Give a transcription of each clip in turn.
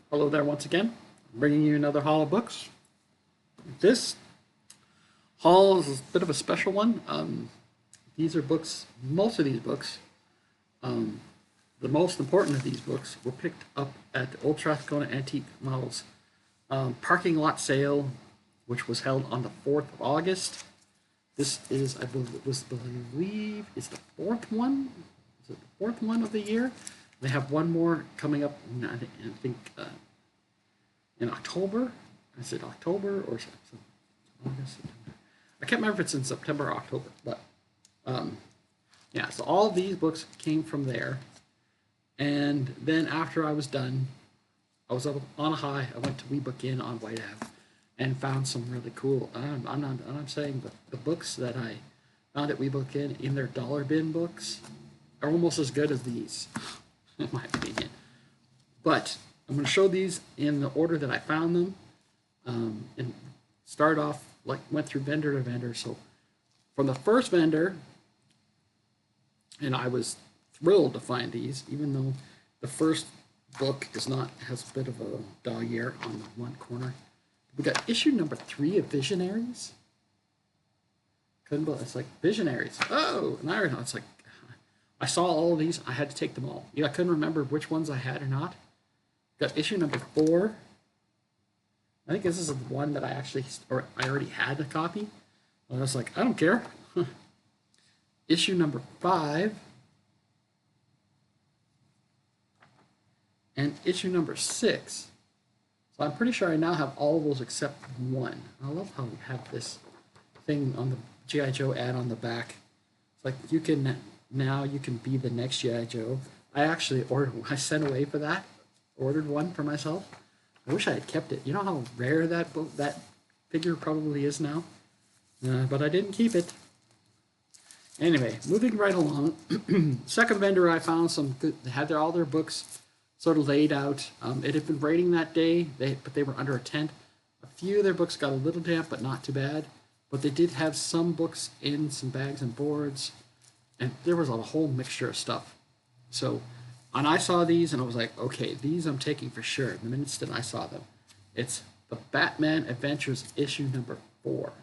Hello there once again, bringing you another haul of books. This haul is a bit of a special one. These are books, most of these books, um, the most important of these books were picked up at the Old Strathcona Antique Models parking lot sale, which was held on the 4th of August. This is, believe, is the fourth one. Is it the fourth one of the year? They have one more coming up, I think in October. Is it October or August, September? I can't remember if it's in September or October, but yeah, so all these books came from there. And then after I was done, I was up on a high. I went to WeBook Inn on White Ave and found some really cool. I'm saying the books that I found at WeBook Inn in their dollar bin books are almost as good as these, in my opinion. But I'm going to show these in the order that I found them, and start off like went through vendor to vendor. So from the first vendor, and I was thrilled to find these, even though the first book has a bit of a dog ear on the one corner. We got issue number 3 of Visionaries. Couldn't believe it's like Visionaries. Oh, and it's like I saw all of these. I had to take them all. Yeah, I couldn't remember which ones I had or not. Got issue number 4. I think this is the one that I already had a copy. I was like, I don't care. Issue number 5. And issue number 6. So I'm pretty sure I now have all of those except one. I love how we have this thing on the G.I. Joe ad on the back. It's like you can be the next G.I. Joe. I sent away for that. Ordered one for myself. I wish I had kept it. You know how rare that figure probably is now? But I didn't keep it. Anyway, moving right along. Second vendor, I found some good. They had all their books sort of laid out. It had been raining that day, but they were under a tent. A few of their books got a little damp, but not too bad. But they did have some books in some bags and boards, and there was a whole mixture of stuff. So, and I saw these, and I was like, okay, these I'm taking for sure. The minute that I saw them, it's the Batman Adventures issue number 4.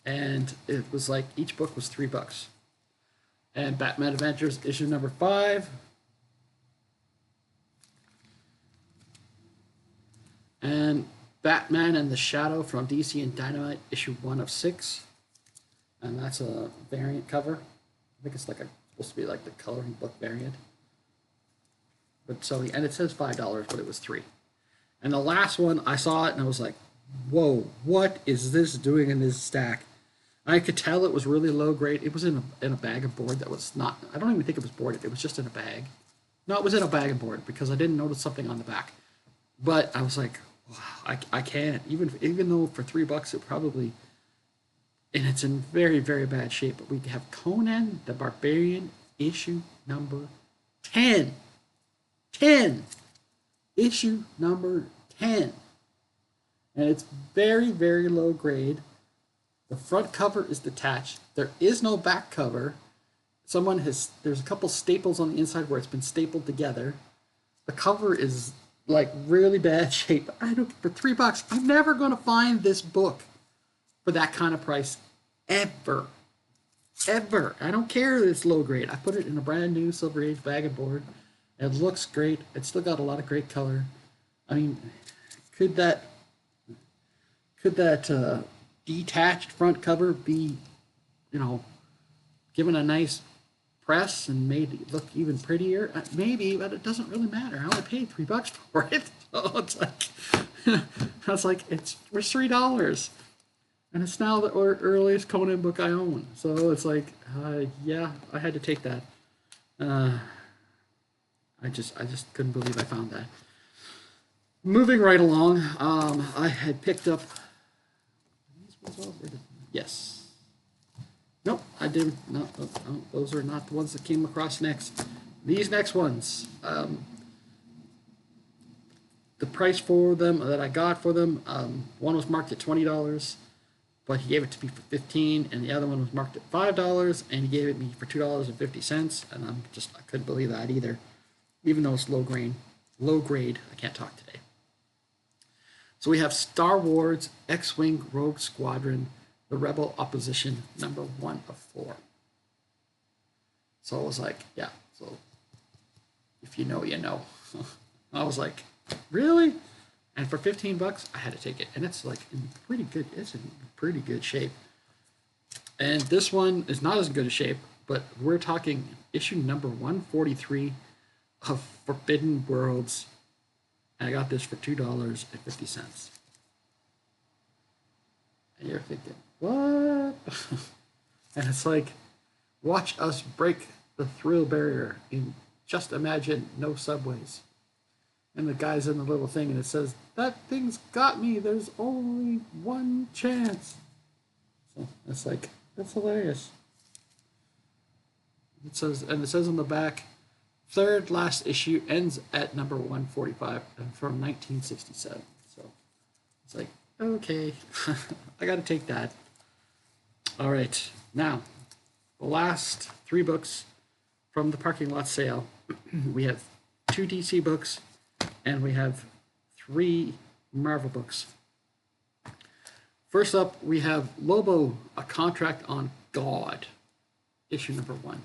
And it was like each book was $3. And Batman Adventures issue number 5. And Batman and the Shadow from DC and Dynamite issue 1 of 6. And that's a variant cover. I think it's supposed to be like the coloring book variant. And it says $5, but it was $3. And the last one, I saw it and I was like, whoa, what is this doing in this stack? I could tell it was really low grade. It was in a bag of board that was not, I don't even think it was boarded. It was just in a bag. No, it was in a bag of board because I didn't notice something on the back. But I was like, wow, I can't. Even though for $3 it probably, and it's in very, very bad shape. But we have Conan the Barbarian issue number 10. 10! Issue number 10. And it's very, very low grade. The front cover is detached. There is no back cover. There's a couple staples on the inside where it's been stapled together. The cover is like really bad shape. For $3, I'm never going to find this book for that kind of price ever. Ever. I don't care that it's low grade. I put it in a brand new Silver Age bag and board. It looks great. It's still got a lot of great color. I mean, could that detached front cover be, given a nice press and made it look even prettier? Maybe, but it doesn't really matter. I only paid $3 for it, so it's like we're $3, and it's now the earliest Conan book I own. So it's like, yeah, I had to take that. I just couldn't believe I found that. Moving right along, I had picked up. Yes. Nope, I didn't. No, those are not the ones that came across next. These next ones, the price for them that I got for them, one was marked at $20, but he gave it to me for $15, and the other one was marked at $5, and he gave it me for $2.50, and I couldn't believe that either. even though it's low grade. I can't talk today. So we have Star Wars X-Wing Rogue Squadron, the Rebel Opposition, #1 of 4. So I was like, yeah, so if you know, you know. I was like, really? And for $15, I had to take it. And it's like it's in pretty good shape. And this one is not as good a shape, but we're talking issue number 143 of Forbidden Worlds. And I got this for $2.50. And you're thinking, what? And it's like, watch us break the thrill barrier in Just Imagine No Subways. And the guy's in the little thing, and it says, that thing's got me. There's only one chance. So it's like, that's hilarious. It says on the back, third last issue ends at number 145 from 1967. So it's like, okay, I got to take that. All right, now the last 3 books from the parking lot sale. We have 2 DC books, and we have 3 Marvel books. First up, we have Lobo, A Contract on God, issue number 1.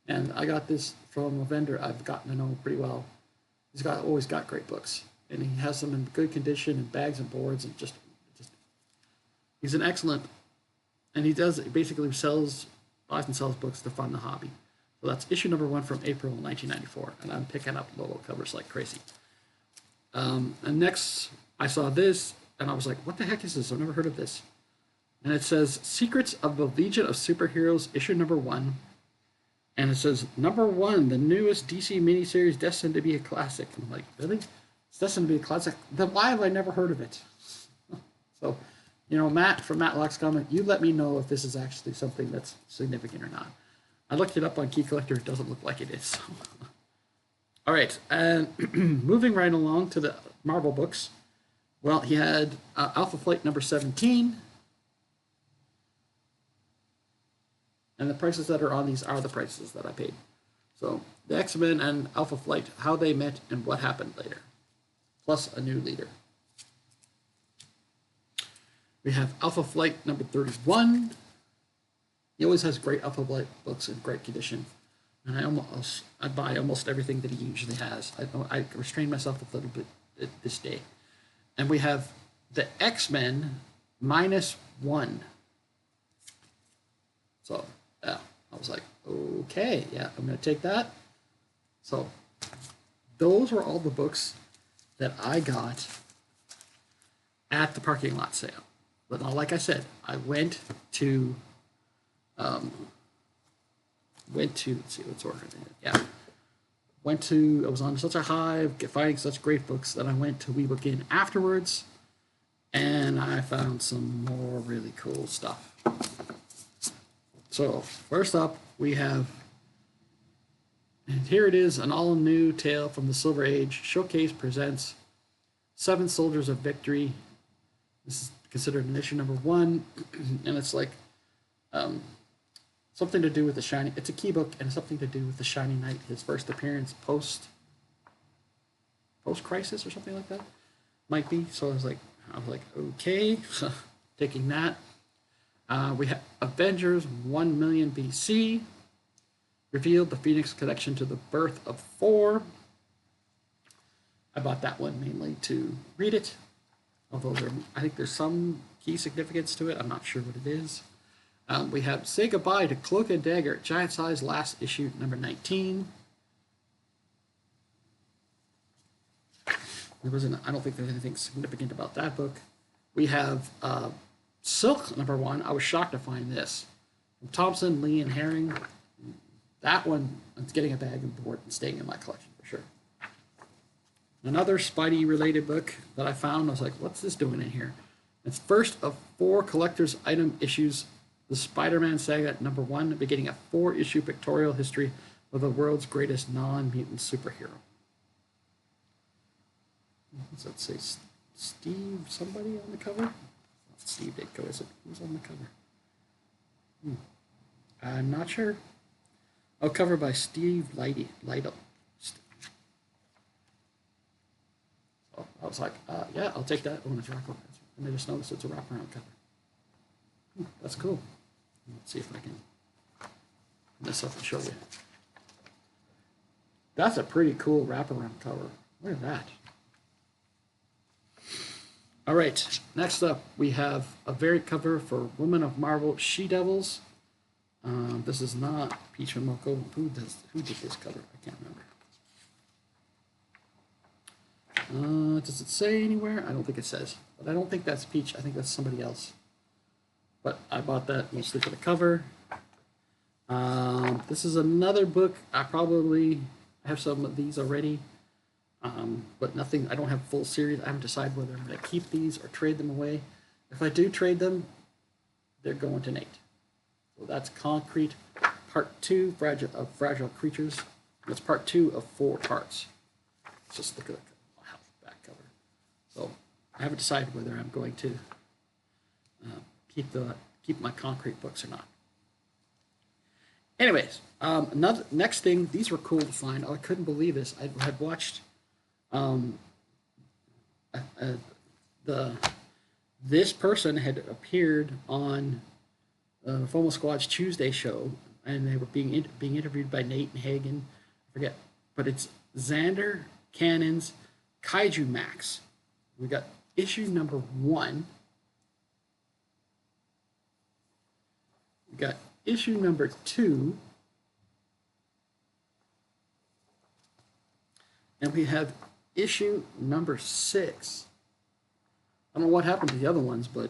And I got this from a vendor I've gotten to know pretty well. He's always got great books, and he has them in good condition in bags and boards, and just he's an excellent. And he basically buys and sells books to fund the hobby. So that's issue number 1 from April 1994, and I'm picking up Lobo covers like crazy. And next, I saw this, and I was like, what the heck is this? I've never heard of this. And it says Secrets of the Legion of Superheroes, issue number 1. And it says, number 1, the newest DC miniseries destined to be a classic. And I'm like, really? It's destined to be a classic? Then why have I never heard of it? So, Matt from Matlock's comment, you let me know if this is actually something that's significant or not. I looked it up on Key Collector. It doesn't look like it is. All right, and moving right along to the Marvel books. Well, he had Alpha Flight number 17. And the prices that are on these are the prices that I paid. So the X-Men and Alpha Flight, how they met and what happened later. Plus a new leader. We have Alpha Flight number 31. He always has great Alpha Flight books in great condition. And I buy almost everything that he usually has. I restrain myself a little bit this day. And we have the X-Men -1. So, yeah, I was like, okay, yeah, I'm going to take that. So, those were all the books that I got at the parking lot sale. But like I said, I went to, let's see what's ordered. Yeah. I was on such a high of finding such great books that I went to WeBook In afterwards, and I found some more really cool stuff. So, first up, we have, and here it is, an all-new tale from the Silver Age. Showcase presents 7 Soldiers of Victory. This is considered an issue number 1, and it's like something to do with the Shining. It's a key book, and something to do with the Shining Knight, his first appearance post-crisis or something like that. Might be. So I was like, okay, taking that. We have Avengers 1 million BC. Revealed the Phoenix connection to the birth of Thor. I bought that one mainly to read it. Although I think there's some key significance to it. I'm not sure what it is. We have Say Goodbye to Cloak and Dagger, Giant Size, last issue, number 19. I don't think there's anything significant about that book. We have Silk, number 1. I was shocked to find this. From Thompson, Lee, and Herring. That one, it's getting a bag and board and staying in my collection for sure. Another Spidey-related book that I found, I was like, what's this doing in here? It's first of 4 collector's item issues, the Spider-Man saga, number 1, beginning a 4-issue pictorial history of the world's greatest non-mutant superhero. Does that say Steve somebody on the cover? Not Steve Ditko, is it? Who's on the cover? I'm not sure. Oh, cover by Steve Lytle. So I was like, yeah, I'll take that. Oh, it's wraparound. And I just noticed it's a wraparound cover. Ooh, that's cool. Let's see if I can put this up and show you. That's a pretty cool wraparound cover. Look at that. All right, next up we have a variant cover for Women of Marvel She-Devils. This is not Peach Momoko. Who did this cover? I can't remember. Does it say anywhere? I don't think it says. But I don't think that's Peach. I think that's somebody else. But I bought that mostly for the cover. This is another book. I probably have some of these already. But nothing, I don't have full series. I haven't decided whether I'm going to keep these or trade them away. If I do trade them, they're going to Nate. So that's Concrete Part 2 of Fragile Creatures. That's Part 2 of 4 parts. Let's just look at the back cover. So I haven't decided whether I'm going to keep my Concrete books or not. Anyways, next thing, these were cool to find. I couldn't believe this. I had watched this person had appeared on FOMO Squad's Tuesday show, and they were being interviewed by Nate and Hagen. I forget, but it's Xander Cannon's Kaiju Max. We got issue number 1. We got issue number 2. And we have issue number 6. I don't know what happened to the other ones, but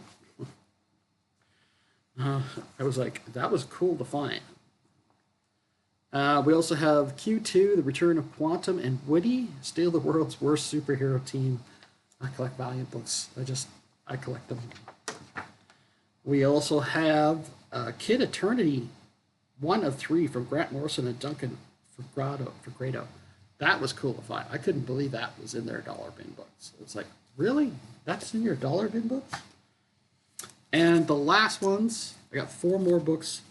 I was like, that was cool to find. We also have Q2, The Return of Quantum and Woody, Steal the World's Worst Superhero Team. I collect Valiant books. I collect them. We also have Kid Eternity, 1 of 3 from Grant Morrison and Duncan Grado. That was cool to find. I couldn't believe that was in their dollar bin books. It's like, really? That's in your dollar bin books? And the last ones, I got 4 more books,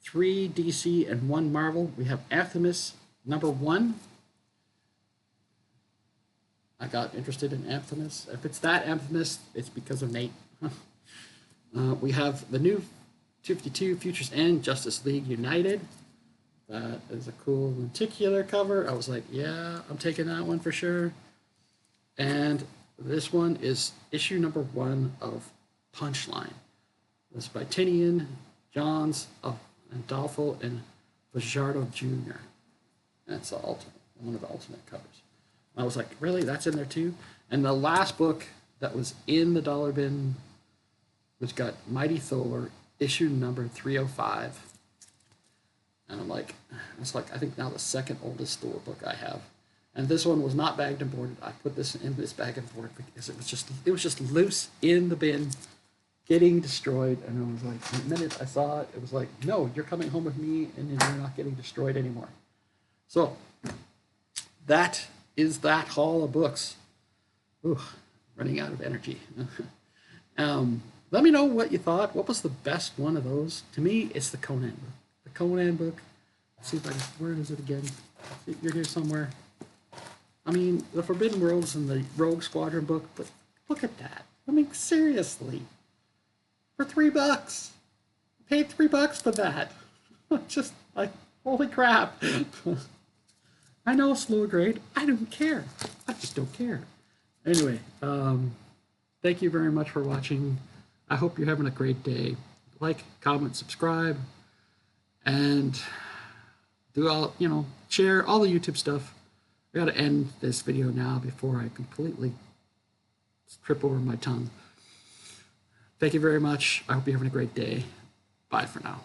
3 DC and 1 Marvel. We have Anthemis number 1. I got interested in Anthemis. If it's that Anthemis, it's because of Nate. We have the new 252 Futures End Justice League United. That is a cool lenticular cover. I was like, yeah, I'm taking that one for sure. And this one is issue number 1 of Punchline. This is by Tinian, Johns, and Dolfo, and Fajardo Jr. That's the ultimate, one of the ultimate covers. I was like, really? That's in there too? And the last book that was in the dollar bin, which got Mighty Thor, issue number 305. And I'm like, it's like, I think now the second oldest Thor book I have. And this one was not bagged and boarded. I put this in this bag and board because it was just loose in the bin, getting destroyed. And I was like, the minute I saw it, it was like, no, you're coming home with me and you're not getting destroyed anymore. So that is that haul of books. Ooh, running out of energy. Let me know what you thought. What was the best one of those? To me, it's the Conan book. The Conan book. Let's see if I can, where is it again? You're here somewhere. I mean, the Forbidden Worlds and the Rogue Squadron book, but look at that. I mean, seriously. For $3. I paid $3 for that. Just like, holy crap. I know it's low grade. I don't care. I just don't care. Anyway, thank you very much for watching. I hope you're having a great day. Like, comment, subscribe, and do all, share all the YouTube stuff. I gotta end this video now before I completely trip over my tongue. Thank you very much. I hope you're having a great day. Bye for now.